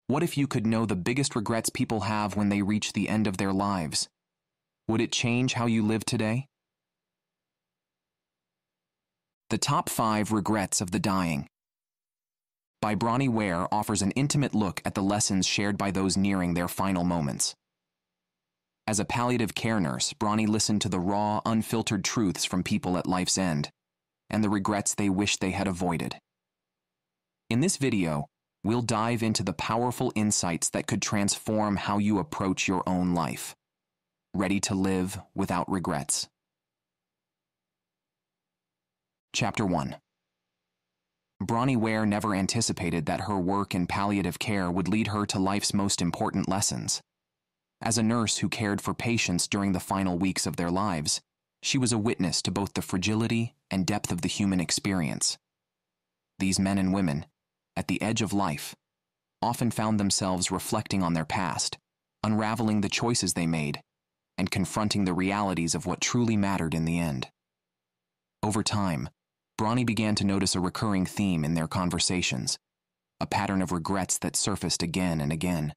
What if you could know the biggest regrets people have when they reach the end of their lives? Would it change how you live today? The Top 5 Regrets of the Dying by Bronnie Ware offers an intimate look at the lessons shared by those nearing their final moments. As a palliative care nurse, Bronnie listened to the raw, unfiltered truths from people at life's end, and the regrets they wish they had avoided. In this video, we'll dive into the powerful insights that could transform how you approach your own life. Ready to live without regrets. Chapter 1. Bronnie Ware never anticipated that her work in palliative care would lead her to life's most important lessons. As a nurse who cared for patients during the final weeks of their lives, she was a witness to both the fragility and depth of the human experience. These men and women, at the edge of life, often found themselves reflecting on their past, unraveling the choices they made, and confronting the realities of what truly mattered in the end. Over time, Bronnie began to notice a recurring theme in their conversations, a pattern of regrets that surfaced again and again.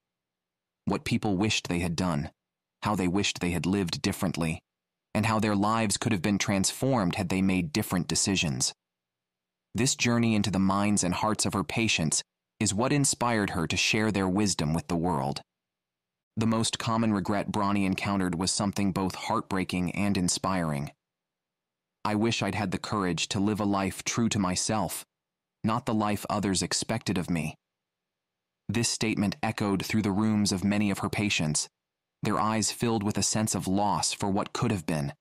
What people wished they had done, how they wished they had lived differently, and how their lives could have been transformed had they made different decisions. This journey into the minds and hearts of her patients is what inspired her to share their wisdom with the world. The most common regret Bronnie encountered was something both heartbreaking and inspiring. "I wish I'd had the courage to live a life true to myself, not the life others expected of me." This statement echoed through the rooms of many of her patients, their eyes filled with a sense of loss for what could have been.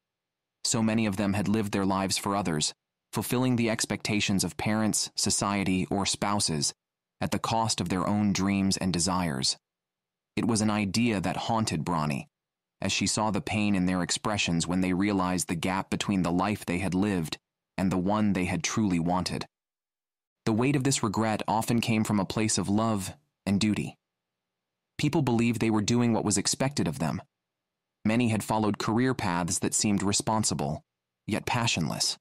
So many of them had lived their lives for others, fulfilling the expectations of parents, society, or spouses at the cost of their own dreams and desires. It was an idea that haunted Bronnie, as she saw the pain in their expressions when they realized the gap between the life they had lived and the one they had truly wanted. The weight of this regret often came from a place of love and duty. People believed they were doing what was expected of them. Many had followed career paths that seemed responsible, yet passionless.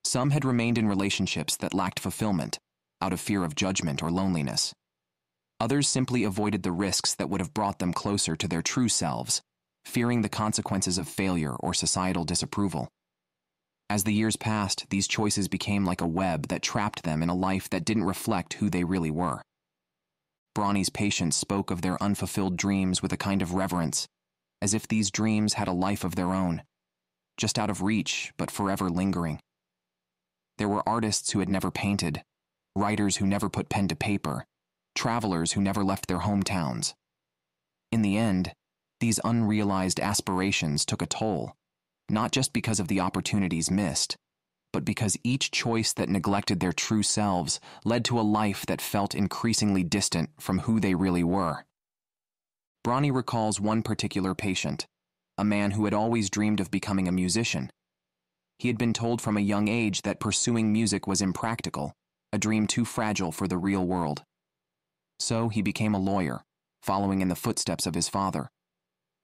Some had remained in relationships that lacked fulfillment, out of fear of judgment or loneliness. Others simply avoided the risks that would have brought them closer to their true selves, fearing the consequences of failure or societal disapproval. As the years passed, these choices became like a web that trapped them in a life that didn't reflect who they really were. Bronnie's patients spoke of their unfulfilled dreams with a kind of reverence, as if these dreams had a life of their own, just out of reach but forever lingering. There were artists who had never painted, writers who never put pen to paper, travelers who never left their hometowns. In the end, these unrealized aspirations took a toll, not just because of the opportunities missed, but because each choice that neglected their true selves led to a life that felt increasingly distant from who they really were. Bronnie recalls one particular patient, a man who had always dreamed of becoming a musician. He had been told from a young age that pursuing music was impractical, a dream too fragile for the real world. So he became a lawyer, following in the footsteps of his father.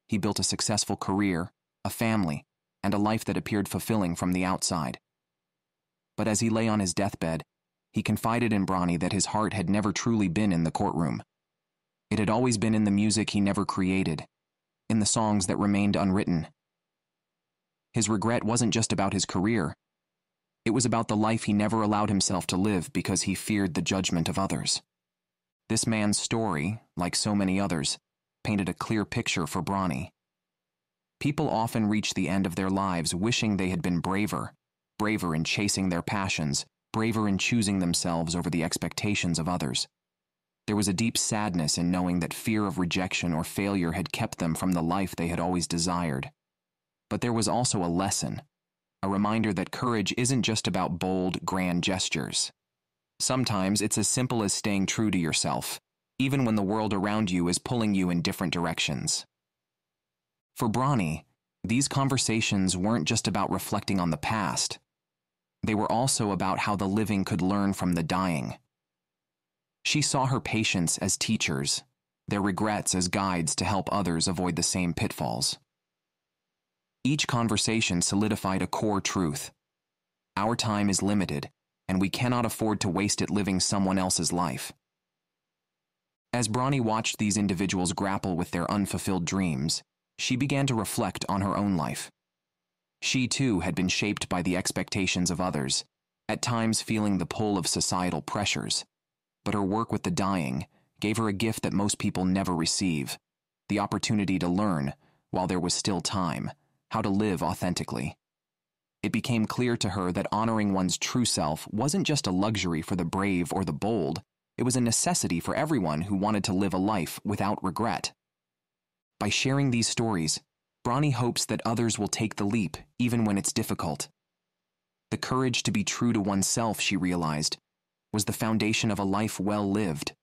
He built a successful career, a family, and a life that appeared fulfilling from the outside. But as he lay on his deathbed, he confided in Bronnie that his heart had never truly been in the courtroom. It had always been in the music he never created, in the songs that remained unwritten. His regret wasn't just about his career. It was about the life he never allowed himself to live because he feared the judgment of others. This man's story, like so many others, painted a clear picture for Bronnie. People often reach the end of their lives wishing they had been braver in chasing their passions, braver in choosing themselves over the expectations of others. There was a deep sadness in knowing that fear of rejection or failure had kept them from the life they had always desired. But there was also a lesson, a reminder that courage isn't just about bold, grand gestures. Sometimes it's as simple as staying true to yourself, even when the world around you is pulling you in different directions. For Bronnie, these conversations weren't just about reflecting on the past. They were also about how the living could learn from the dying. She saw her patients as teachers, their regrets as guides to help others avoid the same pitfalls. Each conversation solidified a core truth. Our time is limited, and we cannot afford to waste it living someone else's life. As Bronnie watched these individuals grapple with their unfulfilled dreams, she began to reflect on her own life. She, too, had been shaped by the expectations of others, at times feeling the pull of societal pressures. But her work with the dying gave her a gift that most people never receive: the opportunity to learn, while there was still time, how to live authentically. It became clear to her that honoring one's true self wasn't just a luxury for the brave or the bold, it was a necessity for everyone who wanted to live a life without regret. By sharing these stories, Bronnie hopes that others will take the leap even when it's difficult. The courage to be true to oneself, she realized, was the foundation of a life well lived.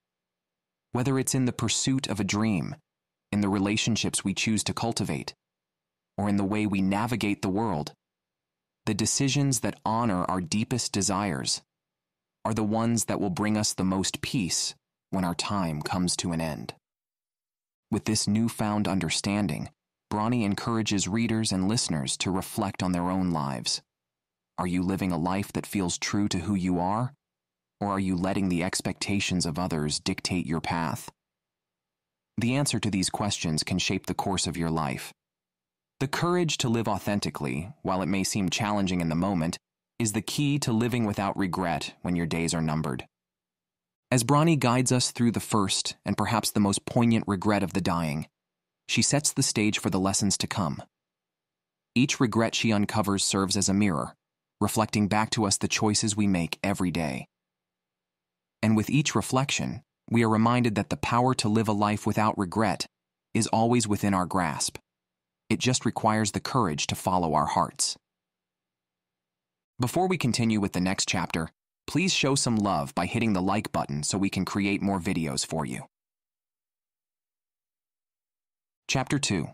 Whether it's in the pursuit of a dream, in the relationships we choose to cultivate, or in the way we navigate the world, the decisions that honor our deepest desires are the ones that will bring us the most peace when our time comes to an end. With this newfound understanding, Bronnie encourages readers and listeners to reflect on their own lives. Are you living a life that feels true to who you are? Or are you letting the expectations of others dictate your path? The answer to these questions can shape the course of your life. The courage to live authentically, while it may seem challenging in the moment, is the key to living without regret when your days are numbered. As Bronnie guides us through the first and perhaps the most poignant regret of the dying, she sets the stage for the lessons to come. Each regret she uncovers serves as a mirror, reflecting back to us the choices we make every day. And with each reflection, we are reminded that the power to live a life without regret is always within our grasp. It just requires the courage to follow our hearts. Before we continue with the next chapter, please show some love by hitting the like button so we can create more videos for you. Chapter 2.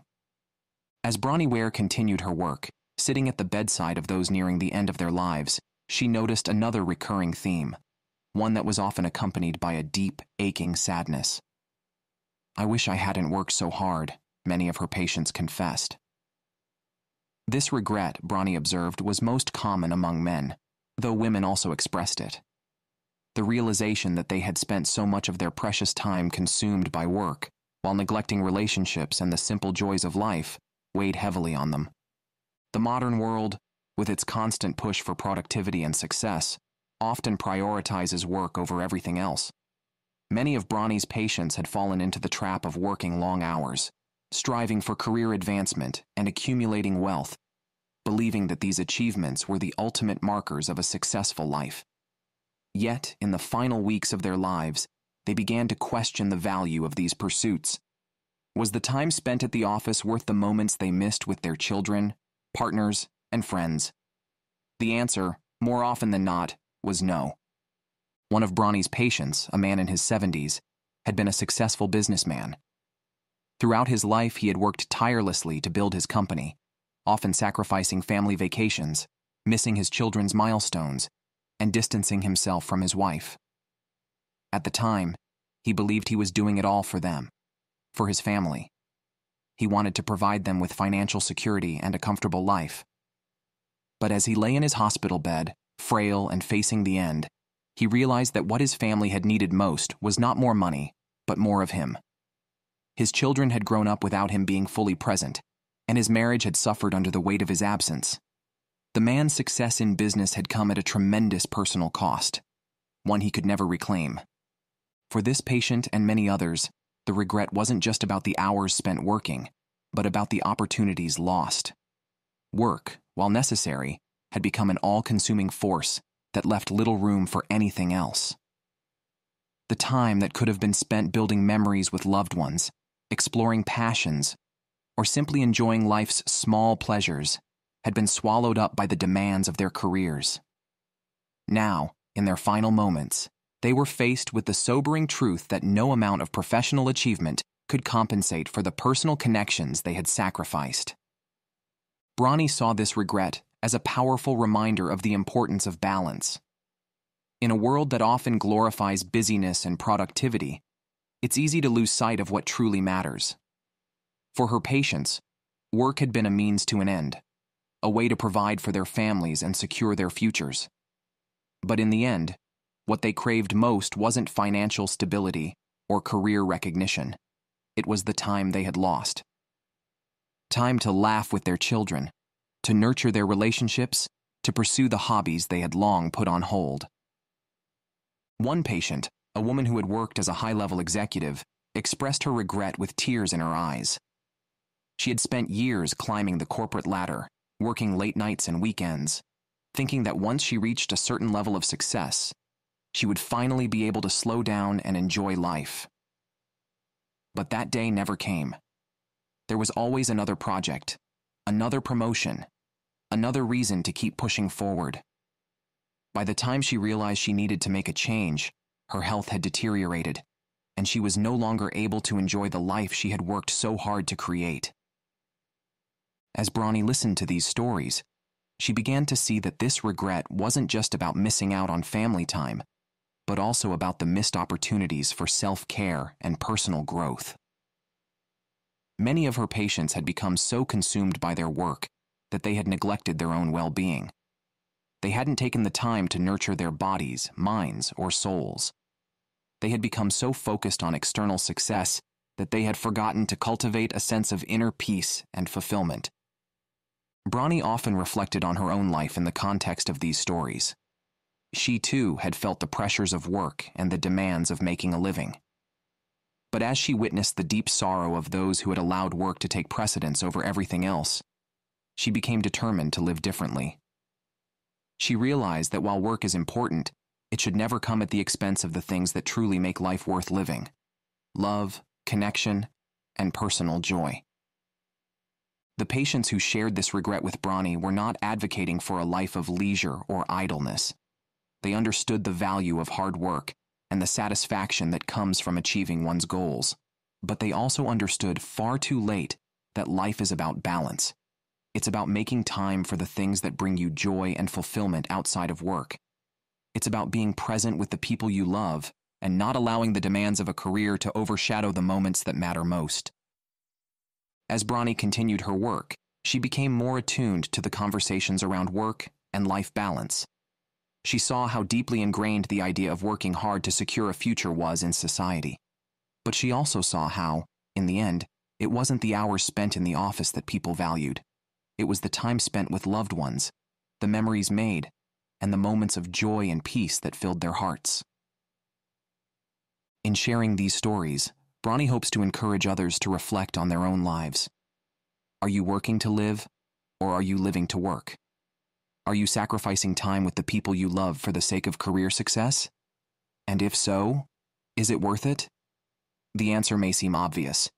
As Bronnie Ware continued her work, sitting at the bedside of those nearing the end of their lives, she noticed another recurring theme, one that was often accompanied by a deep, aching sadness. "I wish I hadn't worked so hard," many of her patients confessed. This regret, Bronnie observed, was most common among men, though women also expressed it. The realization that they had spent so much of their precious time consumed by work, while neglecting relationships and the simple joys of life, weighed heavily on them. The modern world, with its constant push for productivity and success, often prioritizes work over everything else. Many of Bronnie's patients had fallen into the trap of working long hours, striving for career advancement and accumulating wealth, believing that these achievements were the ultimate markers of a successful life. Yet, in the final weeks of their lives, they began to question the value of these pursuits. Was the time spent at the office worth the moments they missed with their children, partners, and friends? The answer, more often than not, was no. One of Bronnie's patients, a man in his 70s, had been a successful businessman. Throughout his life, he had worked tirelessly to build his company, often sacrificing family vacations, missing his children's milestones, and distancing himself from his wife. At the time, he believed he was doing it all for them, for his family. He wanted to provide them with financial security and a comfortable life. But as he lay in his hospital bed, frail and facing the end, he realized that what his family had needed most was not more money, but more of him. His children had grown up without him being fully present, and his marriage had suffered under the weight of his absence. The man's success in business had come at a tremendous personal cost, one he could never reclaim. For this patient and many others, the regret wasn't just about the hours spent working, but about the opportunities lost. Work, while necessary, had become an all-consuming force that left little room for anything else. The time that could have been spent building memories with loved ones, exploring passions, or simply enjoying life's small pleasures had been swallowed up by the demands of their careers. Now, in their final moments, they were faced with the sobering truth that no amount of professional achievement could compensate for the personal connections they had sacrificed. Bronnie saw this regret as a powerful reminder of the importance of balance. In a world that often glorifies busyness and productivity, it's easy to lose sight of what truly matters. For her patients, work had been a means to an end, a way to provide for their families and secure their futures. But in the end, what they craved most wasn't financial stability or career recognition. It was the time they had lost. Time to laugh with their children, to nurture their relationships, to pursue the hobbies they had long put on hold. One patient, a woman who had worked as a high-level executive, expressed her regret with tears in her eyes. She had spent years climbing the corporate ladder, working late nights and weekends, thinking that once she reached a certain level of success, she would finally be able to slow down and enjoy life. But that day never came. There was always another project, another promotion, another reason to keep pushing forward. By the time she realized she needed to make a change, her health had deteriorated, and she was no longer able to enjoy the life she had worked so hard to create. As Bronnie listened to these stories, she began to see that this regret wasn't just about missing out on family time, but also about the missed opportunities for self-care and personal growth. Many of her patients had become so consumed by their work that they had neglected their own well-being. They hadn't taken the time to nurture their bodies, minds, or souls. They had become so focused on external success that they had forgotten to cultivate a sense of inner peace and fulfillment. Bronnie often reflected on her own life in the context of these stories. She, too, had felt the pressures of work and the demands of making a living. But as she witnessed the deep sorrow of those who had allowed work to take precedence over everything else, she became determined to live differently. She realized that while work is important, it should never come at the expense of the things that truly make life worth living: love, connection, and personal joy. The patients who shared this regret with Bronnie were not advocating for a life of leisure or idleness. They understood the value of hard work and the satisfaction that comes from achieving one's goals. But they also understood far too late that life is about balance. It's about making time for the things that bring you joy and fulfillment outside of work. It's about being present with the people you love and not allowing the demands of a career to overshadow the moments that matter most. As Bronnie continued her work, she became more attuned to the conversations around work and life balance. She saw how deeply ingrained the idea of working hard to secure a future was in society. But she also saw how, in the end, it wasn't the hours spent in the office that people valued. It was the time spent with loved ones, the memories made, and the moments of joy and peace that filled their hearts. In sharing these stories, Bronnie hopes to encourage others to reflect on their own lives. Are you working to live, or are you living to work? Are you sacrificing time with the people you love for the sake of career success? And if so, is it worth it? The answer may seem obvious,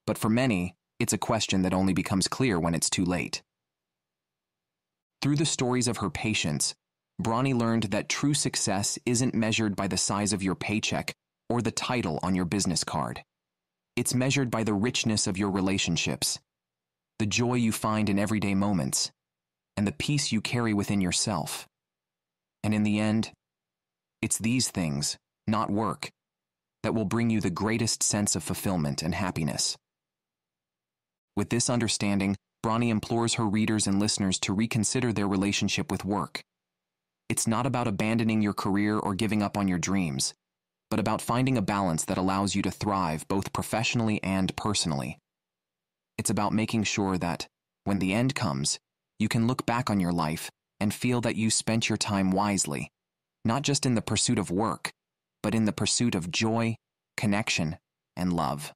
but for many, it's a question that only becomes clear when it's too late. Through the stories of her patients, Bronnie learned that true success isn't measured by the size of your paycheck or the title on your business card. It's measured by the richness of your relationships, the joy you find in everyday moments, and the peace you carry within yourself. And in the end, it's these things, not work, that will bring you the greatest sense of fulfillment and happiness. With this understanding, Bronnie implores her readers and listeners to reconsider their relationship with work. It's not about abandoning your career or giving up on your dreams, but about finding a balance that allows you to thrive both professionally and personally. It's about making sure that, when the end comes, you can look back on your life and feel that you spent your time wisely, not just in the pursuit of work, but in the pursuit of joy, connection, and love.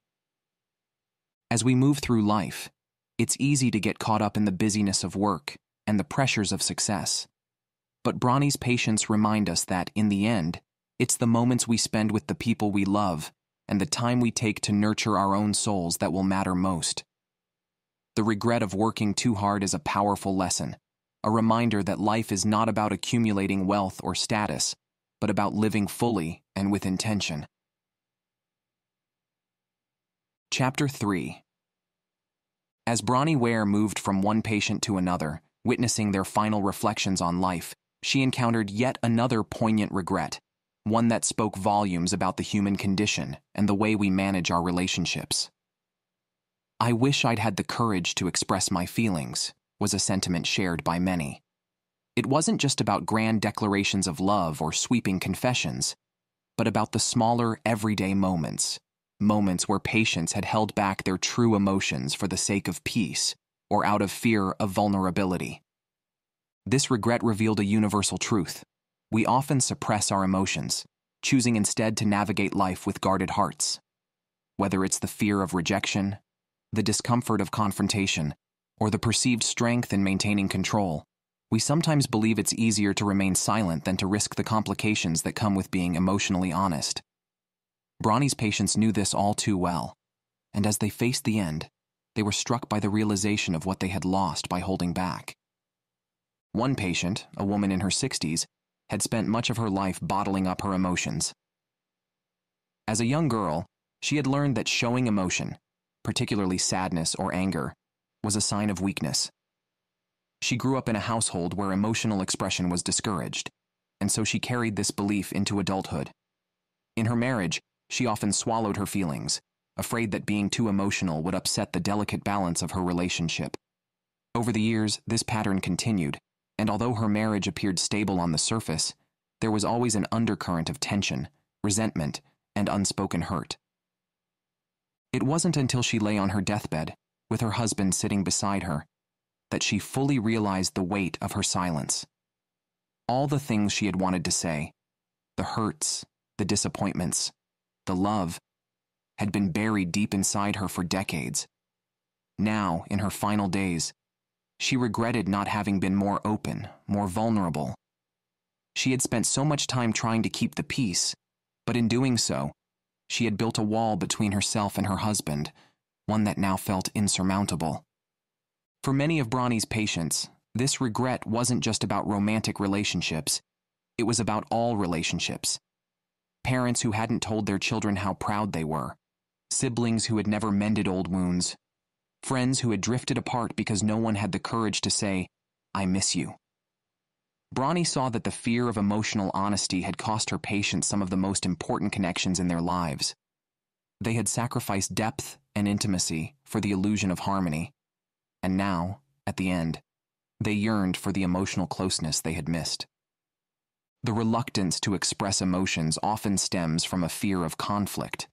As we move through life, it's easy to get caught up in the busyness of work and the pressures of success. But Bronnie's patients remind us that, in the end, it's the moments we spend with the people we love and the time we take to nurture our own souls that will matter most. The regret of working too hard is a powerful lesson, a reminder that life is not about accumulating wealth or status, but about living fully and with intention. Chapter 3. As Bronnie Ware moved from one patient to another, witnessing their final reflections on life, she encountered yet another poignant regret, one that spoke volumes about the human condition and the way we manage our relationships. "I wish I'd had the courage to express my feelings," was a sentiment shared by many. It wasn't just about grand declarations of love or sweeping confessions, but about the smaller, everyday moments, moments where patients had held back their true emotions for the sake of peace or out of fear of vulnerability. This regret revealed a universal truth. We often suppress our emotions, choosing instead to navigate life with guarded hearts. Whether it's the fear of rejection, the discomfort of confrontation, or the perceived strength in maintaining control, we sometimes believe it's easier to remain silent than to risk the complications that come with being emotionally honest. Bronnie's patients knew this all too well, and as they faced the end, they were struck by the realization of what they had lost by holding back. One patient, a woman in her 60s, had spent much of her life bottling up her emotions. As a young girl, she had learned that showing emotion, particularly sadness or anger, was a sign of weakness. She grew up in a household where emotional expression was discouraged, and so she carried this belief into adulthood. In her marriage, she often swallowed her feelings, afraid that being too emotional would upset the delicate balance of her relationship. Over the years, this pattern continued, and although her marriage appeared stable on the surface, there was always an undercurrent of tension, resentment, and unspoken hurt. It wasn't until she lay on her deathbed, with her husband sitting beside her, that she fully realized the weight of her silence. All the things she had wanted to say, the hurts, the disappointments, the love, had been buried deep inside her for decades. Now, in her final days, she regretted not having been more open, more vulnerable. She had spent so much time trying to keep the peace, but in doing so, she had built a wall between herself and her husband, one that now felt insurmountable. For many of Bronnie's patients, this regret wasn't just about romantic relationships, it was about all relationships. Parents who hadn't told their children how proud they were, siblings who had never mended old wounds, friends who had drifted apart because no one had the courage to say, "I miss you." Bronnie saw that the fear of emotional honesty had cost her patients some of the most important connections in their lives. They had sacrificed depth and intimacy for the illusion of harmony, and now, at the end, they yearned for the emotional closeness they had missed. The reluctance to express emotions often stems from a fear of conflict.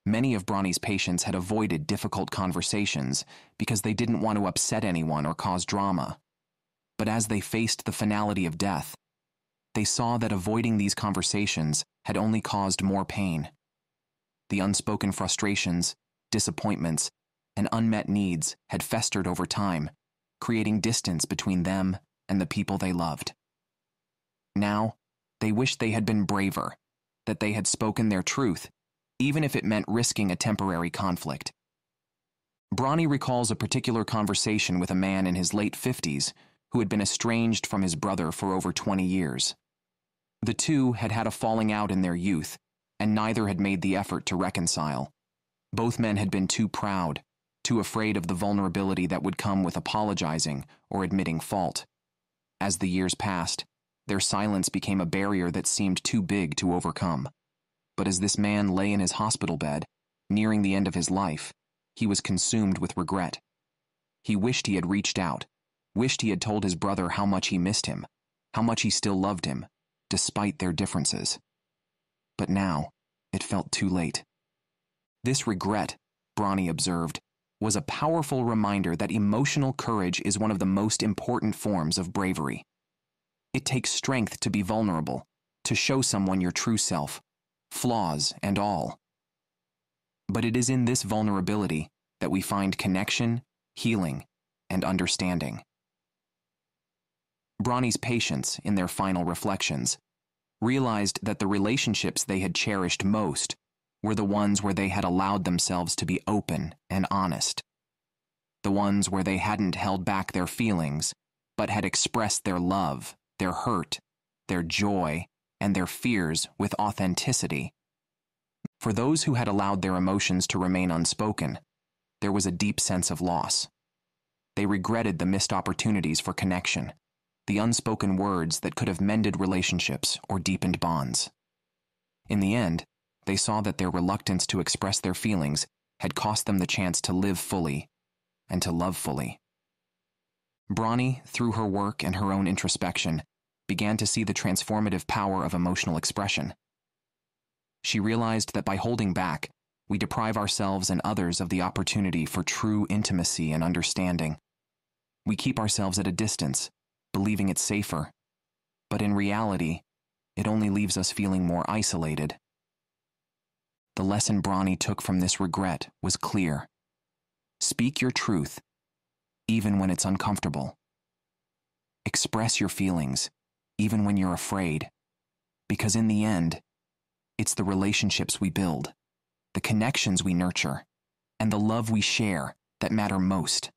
Many of Bronnie's patients had avoided difficult conversations because they didn't want to upset anyone or cause drama. But as they faced the finality of death, they saw that avoiding these conversations had only caused more pain. The unspoken frustrations, disappointments, and unmet needs had festered over time, creating distance between them and the people they loved. Now, they wished they had been braver, that they had spoken their truth, even if it meant risking a temporary conflict. Bronnie recalls a particular conversation with a man in his late 50s who had been estranged from his brother for over 20 years. The two had had a falling out in their youth, and neither had made the effort to reconcile. Both men had been too proud, too afraid of the vulnerability that would come with apologizing or admitting fault. As the years passed, their silence became a barrier that seemed too big to overcome. But as this man lay in his hospital bed, nearing the end of his life, he was consumed with regret. He wished he had reached out, wished he had told his brother how much he missed him, how much he still loved him, despite their differences. But now, it felt too late. This regret, Bronnie observed, was a powerful reminder that emotional courage is one of the most important forms of bravery. It takes strength to be vulnerable, to show someone your true self, flaws and all. But it is in this vulnerability that we find connection, healing, and understanding. Bronnie's patients, in their final reflections, realized that the relationships they had cherished most were the ones where they had allowed themselves to be open and honest. The ones where they hadn't held back their feelings, but had expressed their love, their hurt, their joy, and their fears with authenticity. For those who had allowed their emotions to remain unspoken, there was a deep sense of loss. They regretted the missed opportunities for connection, the unspoken words that could have mended relationships or deepened bonds. In the end, they saw that their reluctance to express their feelings had cost them the chance to live fully and to love fully. Bronnie, through her work and her own introspection, began to see the transformative power of emotional expression. She realized that by holding back, we deprive ourselves and others of the opportunity for true intimacy and understanding. We keep ourselves at a distance, believing it's safer. But in reality, it only leaves us feeling more isolated. The lesson Bronnie took from this regret was clear. Speak your truth, even when it's uncomfortable. Express your feelings, even when you're afraid. Because in the end, it's the relationships we build, the connections we nurture, and the love we share that matter most.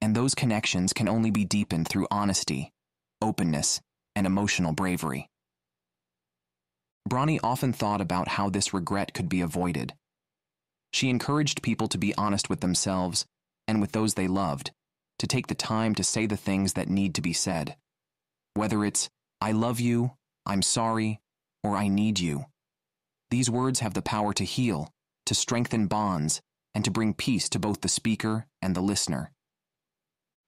And those connections can only be deepened through honesty, openness, and emotional bravery. Bronnie often thought about how this regret could be avoided. She encouraged people to be honest with themselves and with those they loved, to take the time to say the things that need to be said. Whether it's, "I love you," "I'm sorry," or "I need you." These words have the power to heal, to strengthen bonds, and to bring peace to both the speaker and the listener.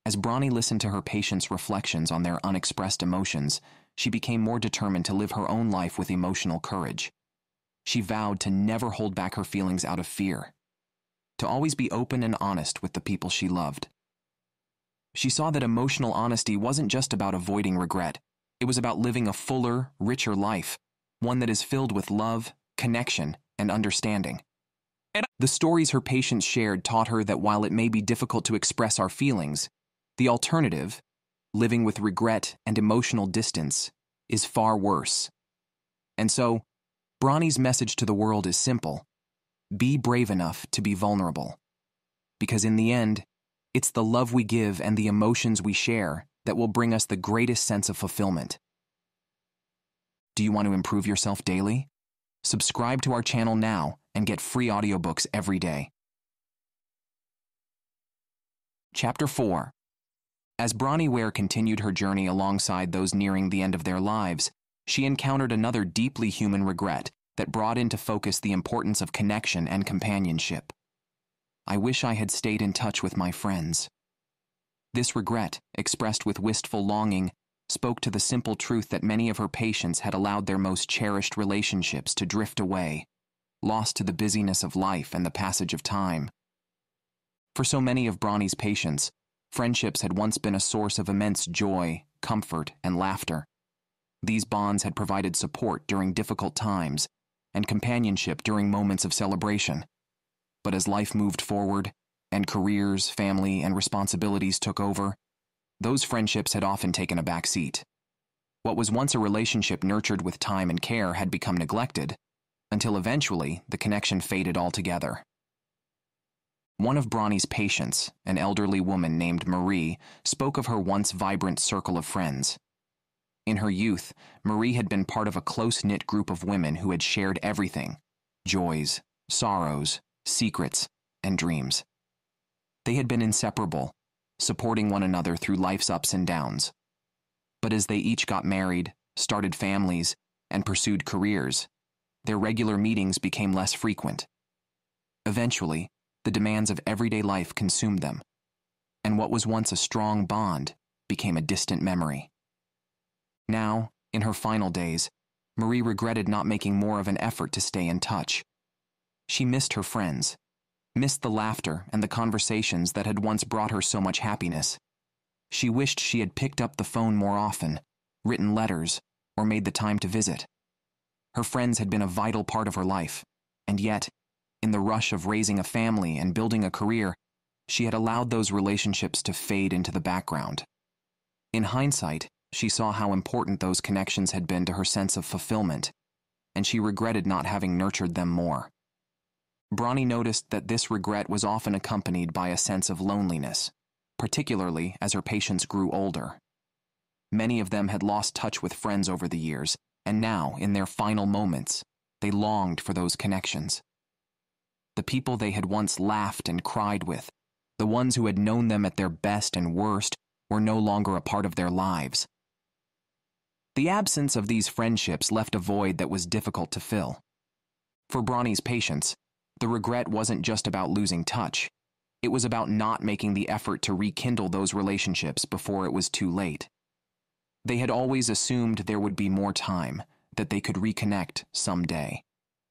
As Bronnie listened to her patients' reflections on their unexpressed emotions, she became more determined to live her own life with emotional courage. She vowed to never hold back her feelings out of fear, to always be open and honest with the people she loved. She saw that emotional honesty wasn't just about avoiding regret. It was about living a fuller, richer life, one that is filled with love, connection, and understanding. The stories her patients shared taught her that while it may be difficult to express our feelings, the alternative, living with regret and emotional distance, is far worse. And so, Bronnie's message to the world is simple. Be brave enough to be vulnerable. Because in the end, it's the love we give and the emotions we share that will bring us the greatest sense of fulfillment. Do you want to improve yourself daily? Subscribe to our channel now and get free audiobooks every day. Chapter 4. As Bronnie Ware continued her journey alongside those nearing the end of their lives, she encountered another deeply human regret that brought into focus the importance of connection and companionship. "I wish I had stayed in touch with my friends." This regret, expressed with wistful longing, spoke to the simple truth that many of her patients had allowed their most cherished relationships to drift away, lost to the busyness of life and the passage of time. For so many of Bronnie's patients, friendships had once been a source of immense joy, comfort, and laughter. These bonds had provided support during difficult times and companionship during moments of celebration. But as life moved forward, and careers, family, and responsibilities took over, those friendships had often taken a back seat. What was once a relationship nurtured with time and care had become neglected, until eventually the connection faded altogether. One of Bronnie's patients, an elderly woman named Marie, spoke of her once vibrant circle of friends. In her youth, Marie had been part of a close-knit group of women who had shared everything: joys, sorrows, secrets, and dreams. They had been inseparable, supporting one another through life's ups and downs. But as they each got married, started families, and pursued careers, their regular meetings became less frequent. Eventually, the demands of everyday life consumed them, and what was once a strong bond became a distant memory. Now, in her final days, Marie regretted not making more of an effort to stay in touch. She missed her friends, missed the laughter and the conversations that had once brought her so much happiness. She wished she had picked up the phone more often, written letters, or made the time to visit. Her friends had been a vital part of her life, and yet, in the rush of raising a family and building a career, she had allowed those relationships to fade into the background. In hindsight, she saw how important those connections had been to her sense of fulfillment, and she regretted not having nurtured them more. Bronnie noticed that this regret was often accompanied by a sense of loneliness, particularly as her patients grew older. Many of them had lost touch with friends over the years, and now, in their final moments, they longed for those connections. The people they had once laughed and cried with, the ones who had known them at their best and worst, were no longer a part of their lives. The absence of these friendships left a void that was difficult to fill. For Bronnie's patients, the regret wasn't just about losing touch. It was about not making the effort to rekindle those relationships before it was too late. They had always assumed there would be more time, that they could reconnect someday.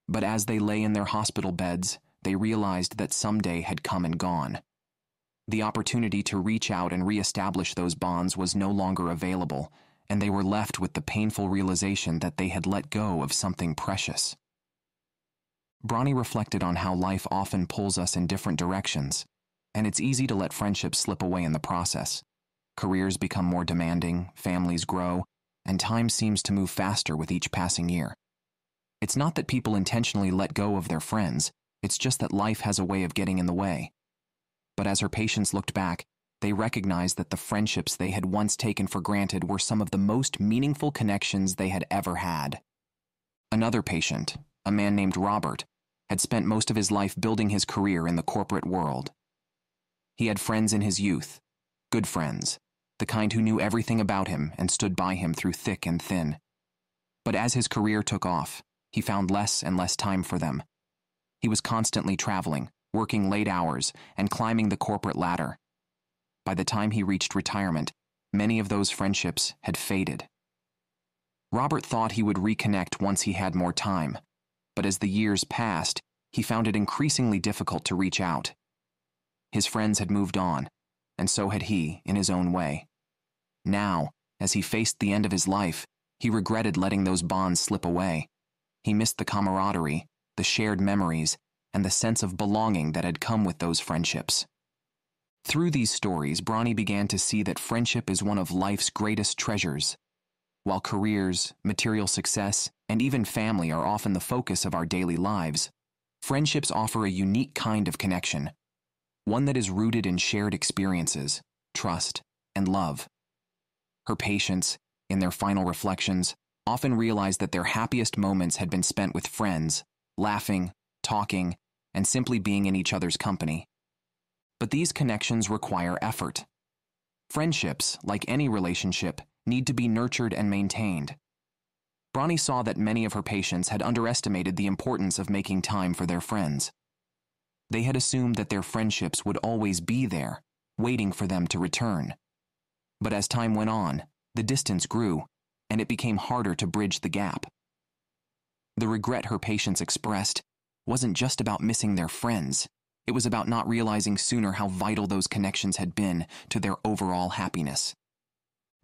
But as they lay in their hospital beds, they realized that someday had come and gone. The opportunity to reach out and reestablish those bonds was no longer available, and they were left with the painful realization that they had let go of something precious. Bronnie reflected on how life often pulls us in different directions, and it's easy to let friendships slip away in the process. Careers become more demanding, families grow, and time seems to move faster with each passing year. It's not that people intentionally let go of their friends, it's just that life has a way of getting in the way. But as her patients looked back, they recognized that the friendships they had once taken for granted were some of the most meaningful connections they had ever had. Another patient, a man named Robert, had spent most of his life building his career in the corporate world. He had friends in his youth, good friends, the kind who knew everything about him and stood by him through thick and thin. But as his career took off, he found less and less time for them. He was constantly traveling, working late hours, and climbing the corporate ladder. By the time he reached retirement, many of those friendships had faded. Robert thought he would reconnect once he had more time, but as the years passed, he found it increasingly difficult to reach out. His friends had moved on, and so had he, in his own way. Now, as he faced the end of his life, he regretted letting those bonds slip away. He missed the camaraderie, the shared memories, and the sense of belonging that had come with those friendships. Through these stories, Bronnie began to see that friendship is one of life's greatest treasures. While careers, material success, and even family are often the focus of our daily lives, friendships offer a unique kind of connection, one that is rooted in shared experiences, trust, and love. Her patients, in their final reflections, often realized that their happiest moments had been spent with friends, laughing, talking, and simply being in each other's company. But these connections require effort. Friendships, like any relationship, need to be nurtured and maintained. Bronnie saw that many of her patients had underestimated the importance of making time for their friends. They had assumed that their friendships would always be there, waiting for them to return. But as time went on, the distance grew, and it became harder to bridge the gap. The regret her patients expressed wasn't just about missing their friends. It was about not realizing sooner how vital those connections had been to their overall happiness.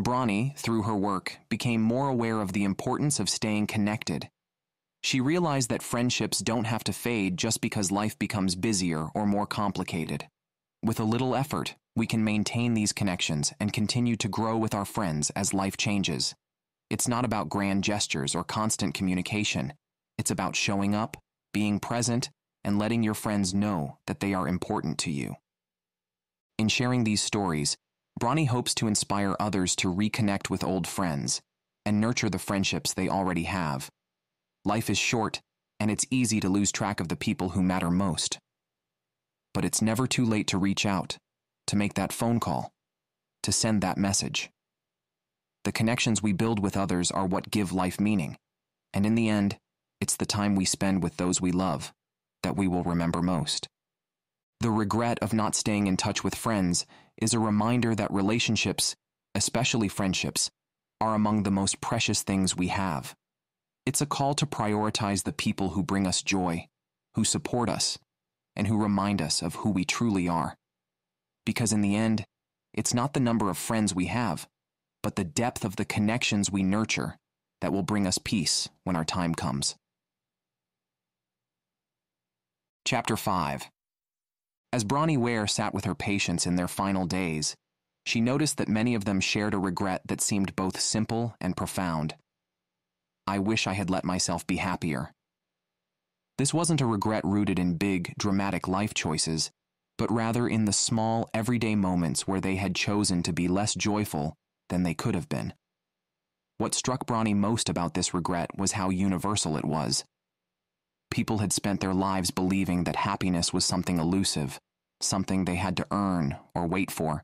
Bronnie, through her work, became more aware of the importance of staying connected. She realized that friendships don't have to fade just because life becomes busier or more complicated. With a little effort, we can maintain these connections and continue to grow with our friends as life changes. It's not about grand gestures or constant communication. It's about showing up, being present, and letting your friends know that they are important to you. In sharing these stories, Bronnie hopes to inspire others to reconnect with old friends and nurture the friendships they already have. Life is short, and it's easy to lose track of the people who matter most. But it's never too late to reach out, to make that phone call, to send that message. The connections we build with others are what give life meaning, and in the end, it's the time we spend with those we love that we will remember most. The regret of not staying in touch with friends is a reminder that relationships, especially friendships, are among the most precious things we have. It's a call to prioritize the people who bring us joy, who support us, and who remind us of who we truly are. Because in the end, it's not the number of friends we have, but the depth of the connections we nurture that will bring us peace when our time comes. Chapter 5. As Bronnie Ware sat with her patients in their final days, she noticed that many of them shared a regret that seemed both simple and profound. I wish I had let myself be happier. This wasn't a regret rooted in big, dramatic life choices, but rather in the small, everyday moments where they had chosen to be less joyful than they could have been. What struck Bronnie most about this regret was how universal it was. People had spent their lives believing that happiness was something elusive, something they had to earn or wait for.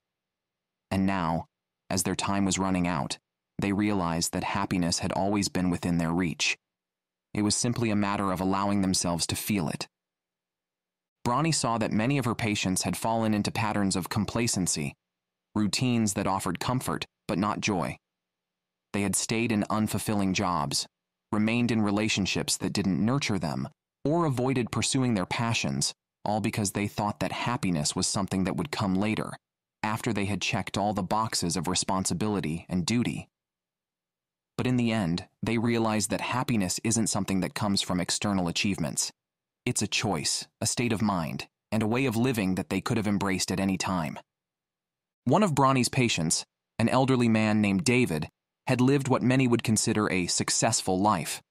And now, as their time was running out, they realized that happiness had always been within their reach. It was simply a matter of allowing themselves to feel it. Bronnie saw that many of her patients had fallen into patterns of complacency, routines that offered comfort but not joy. They had stayed in unfulfilling jobs, remained in relationships that didn't nurture them, or avoided pursuing their passions, all because they thought that happiness was something that would come later, after they had checked all the boxes of responsibility and duty. But in the end, they realized that happiness isn't something that comes from external achievements. It's a choice, a state of mind, and a way of living that they could have embraced at any time. One of Bronnie's patients, an elderly man named David, had lived what many would consider a successful life.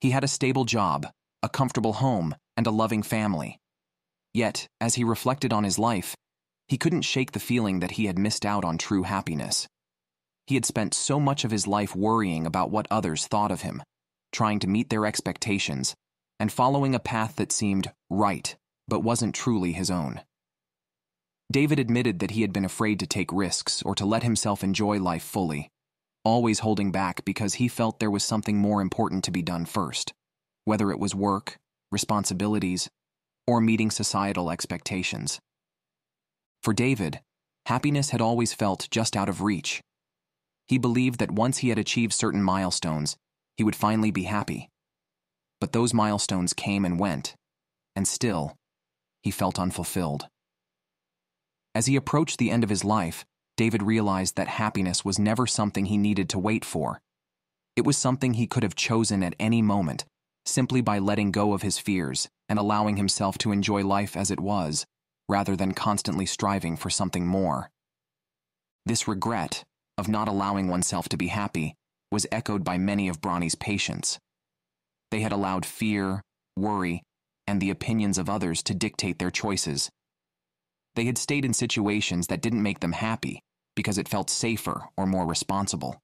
He had a stable job, a comfortable home, and a loving family. Yet, as he reflected on his life, he couldn't shake the feeling that he had missed out on true happiness. He had spent so much of his life worrying about what others thought of him, trying to meet their expectations, and following a path that seemed right, but wasn't truly his own. David admitted that he had been afraid to take risks or to let himself enjoy life fully, always holding back because he felt there was something more important to be done first, whether it was work, responsibilities, or meeting societal expectations. For David, happiness had always felt just out of reach. He believed that once he had achieved certain milestones, he would finally be happy. But those milestones came and went, and still, he felt unfulfilled. As he approached the end of his life, David realized that happiness was never something he needed to wait for. It was something he could have chosen at any moment, simply by letting go of his fears and allowing himself to enjoy life as it was, rather than constantly striving for something more. This regret of not allowing oneself to be happy was echoed by many of Bronnie's patients. They had allowed fear, worry, and the opinions of others to dictate their choices. They had stayed in situations that didn't make them happy because it felt safer or more responsible.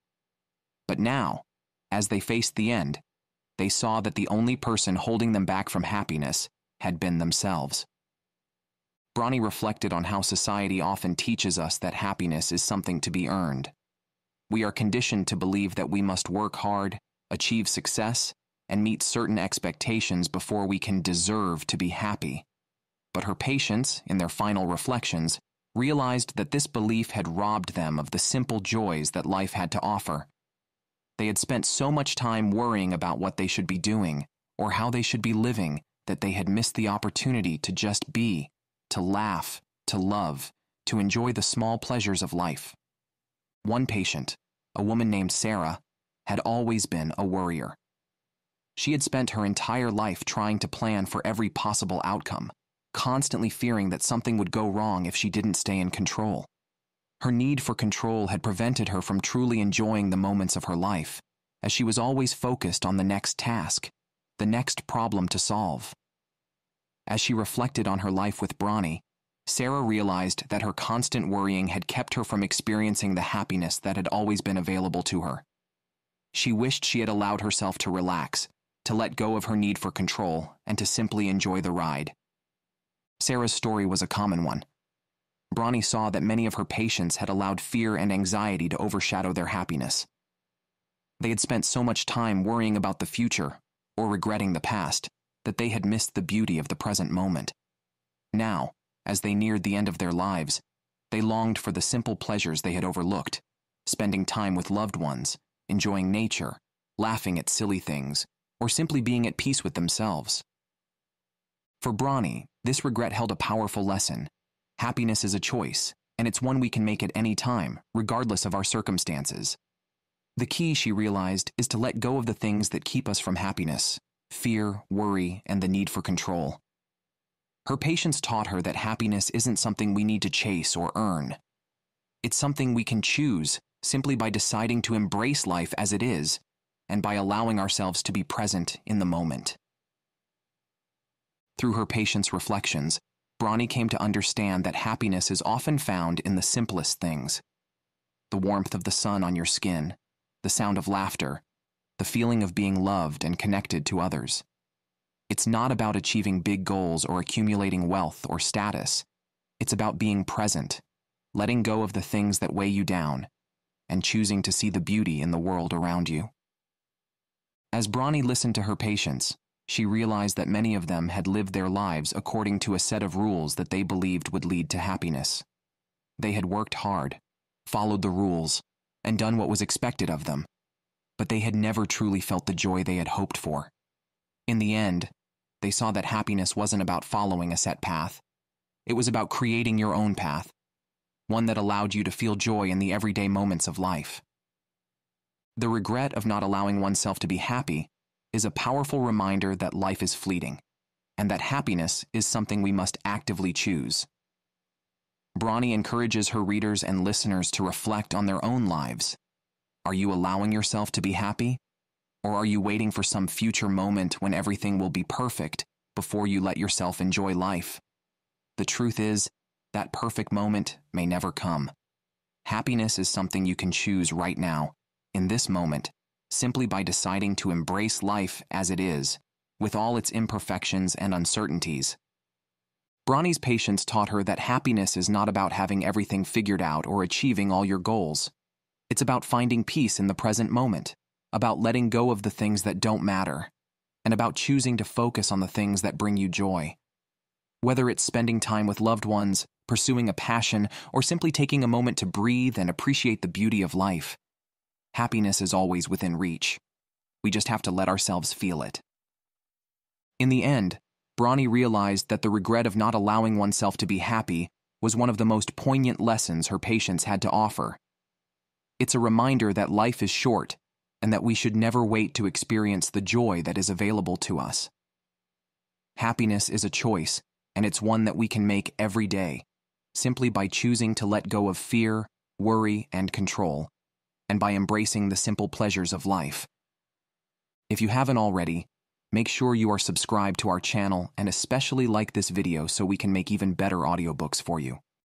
But now, as they faced the end, they saw that the only person holding them back from happiness had been themselves. Bronnie reflected on how society often teaches us that happiness is something to be earned. We are conditioned to believe that we must work hard, achieve success, and meet certain expectations before we can deserve to be happy. But her patients, in their final reflections, realized that this belief had robbed them of the simple joys that life had to offer. They had spent so much time worrying about what they should be doing or how they should be living that they had missed the opportunity to just be, to laugh, to love, to enjoy the small pleasures of life. One patient, a woman named Sarah, had always been a worrier. She had spent her entire life trying to plan for every possible outcome, constantly fearing that something would go wrong if she didn't stay in control. Her need for control had prevented her from truly enjoying the moments of her life, as she was always focused on the next task, the next problem to solve. As she reflected on her life with Bronnie, Sarah realized that her constant worrying had kept her from experiencing the happiness that had always been available to her. She wished she had allowed herself to relax, to let go of her need for control, and to simply enjoy the ride. Sarah's story was a common one. Bronnie saw that many of her patients had allowed fear and anxiety to overshadow their happiness. They had spent so much time worrying about the future, or regretting the past, that they had missed the beauty of the present moment. Now, as they neared the end of their lives, they longed for the simple pleasures they had overlooked, spending time with loved ones, enjoying nature, laughing at silly things, or simply being at peace with themselves. For Bronnie, this regret held a powerful lesson. Happiness is a choice, and it's one we can make at any time, regardless of our circumstances. The key, she realized, is to let go of the things that keep us from happiness: fear, worry, and the need for control. Her patients taught her that happiness isn't something we need to chase or earn. It's something we can choose simply by deciding to embrace life as it is and by allowing ourselves to be present in the moment. Through her patients' reflections, Bronnie came to understand that happiness is often found in the simplest things: the warmth of the sun on your skin, the sound of laughter, the feeling of being loved and connected to others. It's not about achieving big goals or accumulating wealth or status. It's about being present, letting go of the things that weigh you down, and choosing to see the beauty in the world around you. As Bronnie listened to her patients, she realized that many of them had lived their lives according to a set of rules that they believed would lead to happiness. They had worked hard, followed the rules, and done what was expected of them, but they had never truly felt the joy they had hoped for. In the end, they saw that happiness wasn't about following a set path. It was about creating your own path, one that allowed you to feel joy in the everyday moments of life. The regret of not allowing oneself to be happy is a powerful reminder that life is fleeting, and that happiness is something we must actively choose. Bronnie encourages her readers and listeners to reflect on their own lives. Are you allowing yourself to be happy? Or are you waiting for some future moment when everything will be perfect before you let yourself enjoy life? The truth is, that perfect moment may never come. Happiness is something you can choose right now, in this moment, simply by deciding to embrace life as it is, with all its imperfections and uncertainties. Bronnie's patience taught her that happiness is not about having everything figured out or achieving all your goals. It's about finding peace in the present moment, about letting go of the things that don't matter, and about choosing to focus on the things that bring you joy. Whether it's spending time with loved ones, pursuing a passion, or simply taking a moment to breathe and appreciate the beauty of life, happiness is always within reach. We just have to let ourselves feel it. In the end, Bronnie realized that the regret of not allowing oneself to be happy was one of the most poignant lessons her patients had to offer. It's a reminder that life is short and that we should never wait to experience the joy that is available to us. Happiness is a choice, and it's one that we can make every day, simply by choosing to let go of fear, worry, and control, and by embracing the simple pleasures of life. If you haven't already, make sure you are subscribed to our channel and especially like this video so we can make even better audiobooks for you.